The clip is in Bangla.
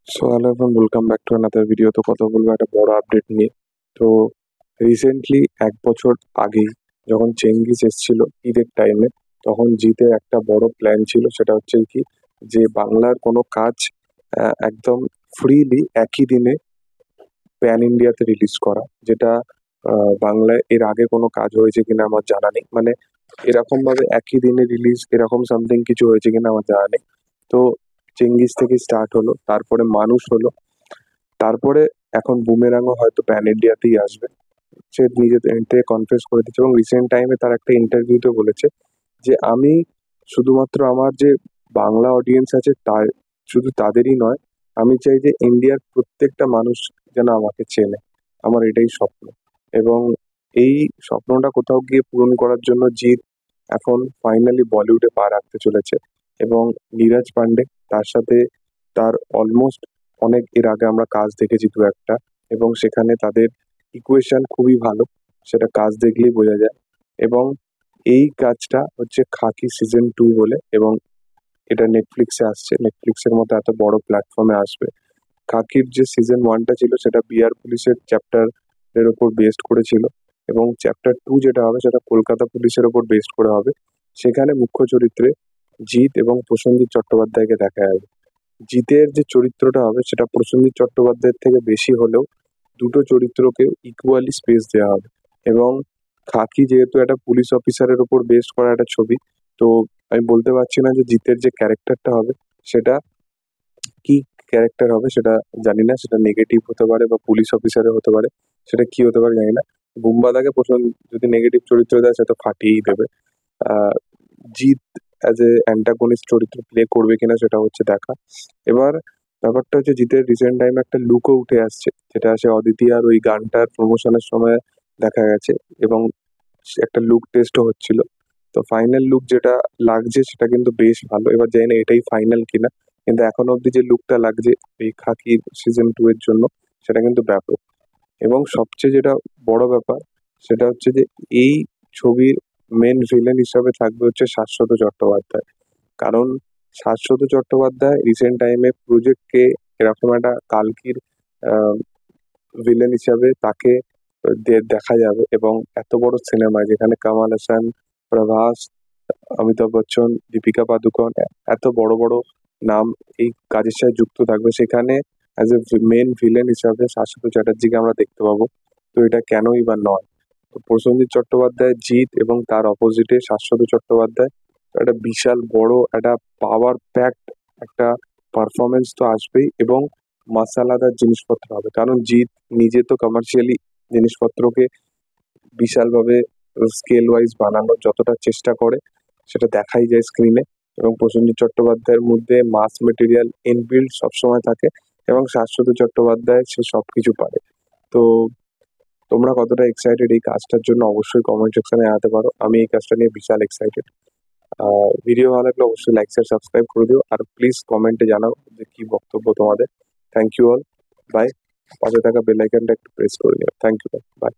So hello everyone, welcome back to another video. তো কথা বলবো একটা বড় আপডেট নিয়ে। তো রিসেন্টলি ১ বছর আগেই যখন চেঙ্গিস এসেছিল ঈদের টাইমে, তখন জিতের একটা বড় প্ল্যান ছিল। সেটা হচ্ছে কি, যে বাংলার কোনো কাজ একদম ফ্রিলি একই দিনে প্যান ইন্ডিয়াতে রিলিজ করা, যেটা বাংলায় এর আগে কোনো কাজ হয়েছে কিনা আমার জানা নেই। মানে এরকম ভাবে একই দিনে রিলিজ, এরকম সামথিং কিছু হয়েছে কিনা আমার জানা নেই। তো চেঙ্গিস থেকে স্টার্ট হলো, তারপরে মানুষ হলো, তারপরে এখন বুমেরাংও হয়তো প্যান ইন্ডিয়াতেই আসবে। সে নিজে থেকে কনফেস করে দিচ্ছে, এবং রিসেন্ট টাইমে তার একটা ইন্টারভিউতে বলেছে যে আমি শুধুমাত্র আমার যে বাংলা অডিয়েন্স আছে তার, শুধু তাদেরই নয়, আমি চাই যে ইন্ডিয়ার প্রত্যেকটা মানুষ যেন আমাকে চেনে। আমার এটাই স্বপ্ন, এবং এই স্বপ্নটা কোথাও গিয়ে পূরণ করার জন্য জিৎ এখন ফাইনালি বলিউডে পা রাখতে চলেছে। এবং নীরজ পান্ডে তার সাথে, তার অলমোস্ট অনেক এর আগে আমরা কাজ দেখেছি দু একটা, এবং সেখানে তাদের ইকুয়েশন খুবই ভালো, সেটা কাজ দেখলেই বোঝা যায়। এবং এই কাজটা হচ্ছে খাকি সিজন 2 বলে, এবং এটা নেটফ্লিক্সে আসছে। নেটফ্লিক্সের মতো এত বড় প্ল্যাটফর্মে আসবে। খাকির যে সিজন 1টা ছিল সেটা বিহার পুলিশের চ্যাপ্টার এর ওপর বেসড করেছিল, এবং চ্যাপ্টার 2 যেটা হবে সেটা কলকাতা পুলিশের ওপর বেসড করে হবে। সেখানে মুখ্য চরিত্রে জিৎ এবং প্রসেনজিৎ চট্টোপাধ্যায়কে দেখা যাবে। জিতের যে চরিত্রটা হবে সেটা প্রসেনজিৎ চট্টোপাধ্যায়ের থেকে বেশি হলেও দুটো চরিত্রকে ইকুয়ালি স্পেস দেওয়া হবে। এবং খাকি যেহেতু একটা পুলিশ অফিসারের ওপর বেসড করা একটা ছবি, তো আমি বলতে পারছি না যে জিতের যে ক্যারেক্টারটা হবে সেটা কি ক্যারেক্টার হবে সেটা জানি না। সেটা নেগেটিভ হতে পারে বা পুলিশ অফিসারের হতে পারে, সেটা কি হতে পারে জানি না। বুম্বাদাকে প্রথম যদি নেগেটিভ চরিত্র দেয় সেটা ফাটিয়েই দেবে। আহ জিৎ অ্যাজ এ অ্যান্টাগনিস্ট চরিত্র প্লে করবে কিনা সেটা হচ্ছে দেখা। এবার ব্যাপারটা হচ্ছে, জিতের রিসেন্ট টাইমে একটা লুকও উঠে আসছে, যেটা সে অদিতি আর ওই গানটার প্রমোশনের সময় দেখা গেছে, এবং একটা লুক টেস্টও হচ্ছিল। তো ফাইনাল লুক যেটা লাগছে সেটা কিন্তু বেশ ভালো। এবার জানি না এটাই ফাইনাল কিনা, কিন্তু এখন অব্দি যে লুকটা লাগছে এই খাকির সিজন 2 এর জন্য, সেটা কিন্তু ব্যাপক। এবং সবচেয়ে যেটা বড় ব্যাপার সেটা হচ্ছে যে এই ছবির মেন ভিলেন হিসাবে থাকবে হচ্ছে শাশ্বত চট্টোপাধ্যায়। কারণ শাশ্বত চট্টোপাধ্যায় রিসেন্ট টাইমে প্রজেক্টকে এরকম একটা কালকির ভিলেন হিসাবে তাকে দেখা যাবে। এবং এত বড় সিনেমা যেখানে কামাল হাসান, প্রভাস, অমিতাভ বচ্চন, দীপিকা পাদুকোন, এত বড় বড় নাম এই কাজের সাথে যুক্ত থাকবে, সেখানে অ্যাজ এ মেন ভিলেন হিসাবে শাশ্বত চ্যাটার্জিকে আমরা দেখতে পাবো। তো এটা কেনই বা নয়। তো প্রসেনজিৎ চট্টোপাধ্যায় জিৎ, এবং তার অপোজিটে শাশ্বত চট্টোপাধ্যায়, একটা বিশাল বড় একটা পাওয়ার প্যাকড একটা পারফরমেন্স তো আসবেই, এবং মাসালাদার জিনিসপত্র হবে। কারণ জিৎ নিজে তো কমার্শিয়ালি জিনিসপত্রকে বিশালভাবে স্কেল ওয়াইজ বানানোর যতটা চেষ্টা করে সেটা দেখাই যায় স্ক্রিনে। এবং প্রসেনজিৎ চট্টোপাধ্যায়ের মধ্যে মাস মেটেরিয়াল ইনবিল্ড সবসময় থাকে, এবং শাশ্বত চট্টোপাধ্যায় সে সবকিছু পারে। তো তোমরা কতটা এক্সাইটেড এই কাজটার জন্য অবশ্যই কমেন্ট সেকশনে জানাতে পারো। আমি এই কাজটা নিয়ে বিশাল এক্সাইটেড। ভিডিও ভালো লাগলে অবশ্যই লাইক শেয়ার সাবস্ক্রাইব করে দিও, আর প্লিজ কমেন্টে জানাও যে কি বক্তব্য তোমাদের। Thank you all, bye. পাশে থাকা বেল আইকনটা একটু প্রেস করে নিও। Thank you, by.